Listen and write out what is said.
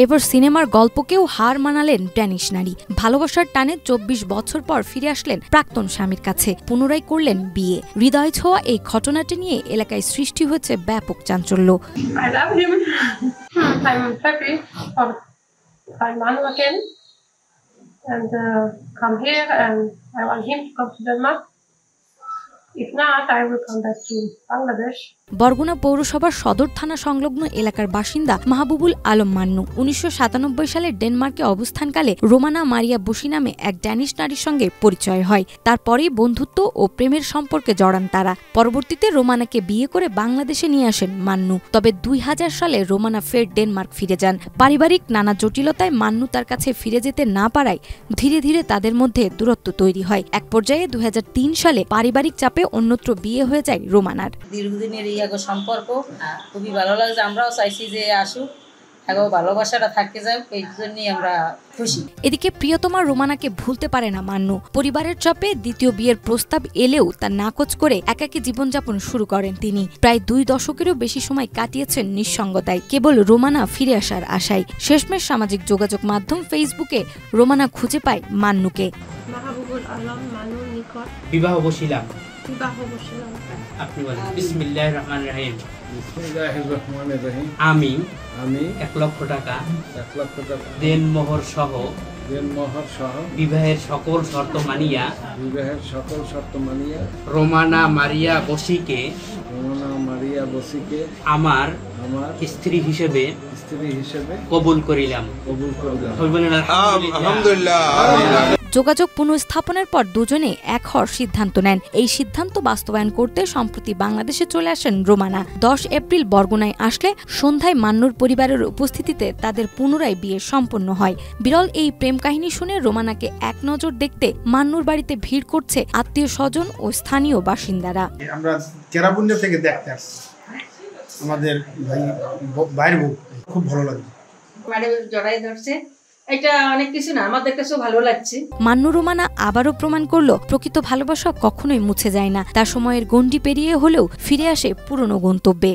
এবার সিনেমার গল্পকেও হার মানালেন ড্যানিশ নারী। ভালোবাসার টানে ২৪ বছর পর ফিরে আসলেন প্রাক্তন স্বামীর কাছে, পুনরায় করলেন বিয়ে। হৃদয় ছোঁয়া এই ঘটনাটি নিয়ে এলাকায় সৃষ্টি হয়েছে ব্যাপক চাঞ্চল্য। বরগুনা পৌরসভার সদর থানা সংলগ্ন এলাকার বাসিন্দা মাহবুবুল আলম মান্নু ১৯৯৭ সালে ডেনমার্কে অবস্থানকালে রোমানা মারিয়া বসি নামে এক ড্যানিশ নারীর সঙ্গে পরিচয় হয়। তারপরেই বন্ধুত্ব ও প্রেমের সম্পর্কে জড়ান তারা। পরবর্তীতে রোমানাকে বিয়ে করে বাংলাদেশে নিয়ে আসেন মান্নু। তবে ২০০০ সালে রোমানা ফের ডেনমার্ক ফিরে যান। পারিবারিক নানা জটিলতায় মান্নু তার কাছে ফিরে যেতে না পারায় ধীরে ধীরে তাদের মধ্যে দূরত্ব তৈরি হয়। এক পর্যায়ে ২০০৩ সালে পারিবারিক চাপে অন্যত্র বিয়ে হয়ে যায় রোমানার। দীর্ঘদিনের এই সম্পর্ক খুবই ভালো লাগছে। আমরাও চাইছি যে আসুক, ভালোবাসাটা থাকতে যাক, এই জন্যই আমরা খুশি। এদিকে প্রিয়তমা রোমানাকে ভুলতে পারে না মান্নু। পরিবারের চাপে দ্বিতীয় বিয়ের প্রস্তাব এলেও তা নাকচ করে একাকী জীবনযাপন শুরু করেন তিনি। প্রায় ২ দশকেরও বেশি সময় কাটিয়েছেন নিঃসঙ্গতায়, কেবল রোমানা ফিরে আসার আশায়। শেষমেশ সামাজিক যোগাযোগ মাধ্যম ফেসবুকে রোমানা খুঁজে পায় মান্নুকে। মাহবুবুল আলম মান্নুর নিকট বিবাহ বসিলাম। আপনি বলেন বিসমিল্লাহির রহমানির রহিম। আমি ১ লক্ষ টাকা দেনমোহর সহ বিবাহের সকল শর্ত মানিয়া রোমানা মারিয়া বসিকে আমার স্ত্রী হিসেবে কবুল করিলাম। আলহামদুলিল্লাহ। যোগাযোগ পুনঃস্থাপনের পর দুজনে এক হওয়ার সিদ্ধান্ত নেন। এই সিদ্ধান্ত বাস্তবায়ন করতে সম্প্রতি বাংলাদেশে চলে আসেন রোমানা। ১০ এপ্রিল বরগুনায় আসলে সন্ধ্যায় মান্নুর পরিবারের উপস্থিতিতে তাদের পুনরায় বিয়ে সম্পন্ন হয়। বিরল এই প্রেম কাহিনী শুনে রোমানাকে এক নজর দেখতে মান্নুর বাড়িতে ভিড় করছে আত্মীয় স্বজন ও স্থানীয় বাসিন্দারা। আমরা কেরাবুন্ডা থেকে দেখতে আসছি আমাদের ভাইয়ের বউ, খুব ভালো লাগছে। জড়াই ধরছে, এটা অনেক কিছু না, আমাদের কাছে ভালো লাগছে। মান্নু রোমানা আবারও প্রমাণ করলো প্রকৃত ভালোবাসা কখনোই মুছে যায় না। তার সময়ের গণ্ডি পেরিয়ে হলেও ফিরে আসে পুরনো গন্তব্যে।